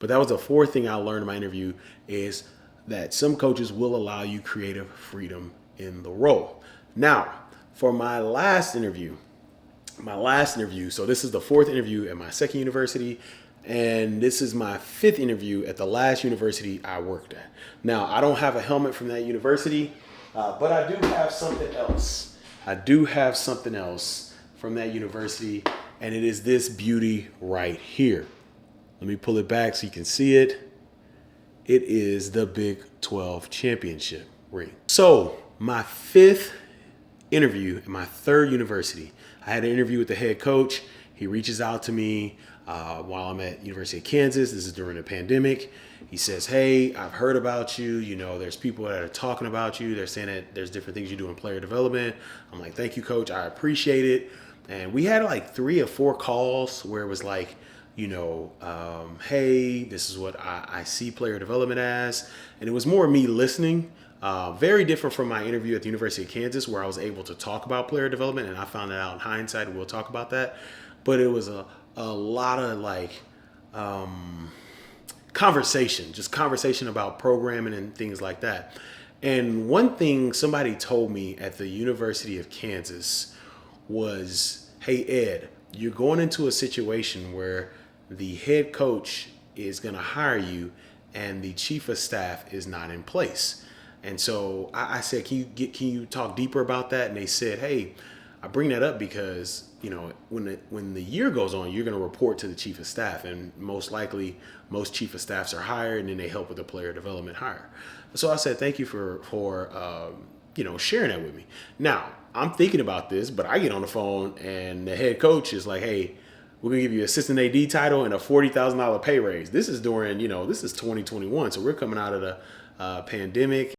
But that was the fourth thing I learned in my interview is that some coaches will allow you creative freedom in the role. Now, for my last interview, so this is the fourth interview at my second university, and this is my fifth interview at the last university I worked at. Now, I don't have a helmet from that university, but I do have something else. I do have something else from that university, and it is this beauty right here. Let me pull it back so you can see it. It is the Big 12 championship ring. So my fifth interview at my third university, I had an interview with the head coach. He reaches out to me while I'm at University of Kansas. This is during the pandemic. He says, hey, I've heard about you. You know, there's people that are talking about you. They're saying that there's different things you do in player development. I'm like, thank you, coach. I appreciate it. And we had like 3 or 4 calls where it was like, hey, this is what I see player development as. And it was more me listening. Very different from my interview at the University of Kansas, where I was able to talk about player development, and I found that out in hindsight, and we'll talk about that. But it was a lot of like conversation about programming and things like that. And one thing somebody told me at the University of Kansas was, hey, Ed, you're going into a situation where the head coach is going to hire you and the chief of staff is not in place. And so I said, can you talk deeper about that? And they said, hey, I bring that up because, when the year goes on, you're going to report to the chief of staff, and most likely most chief of staffs are hired and then they help with the player development hire. So I said, thank you for sharing that with me. Now I'm thinking about this, but I get on the phone and the head coach is like, hey, we're gonna give you assistant AD title and a $40,000 pay raise. This is during, this is 2021, so we're coming out of the pandemic.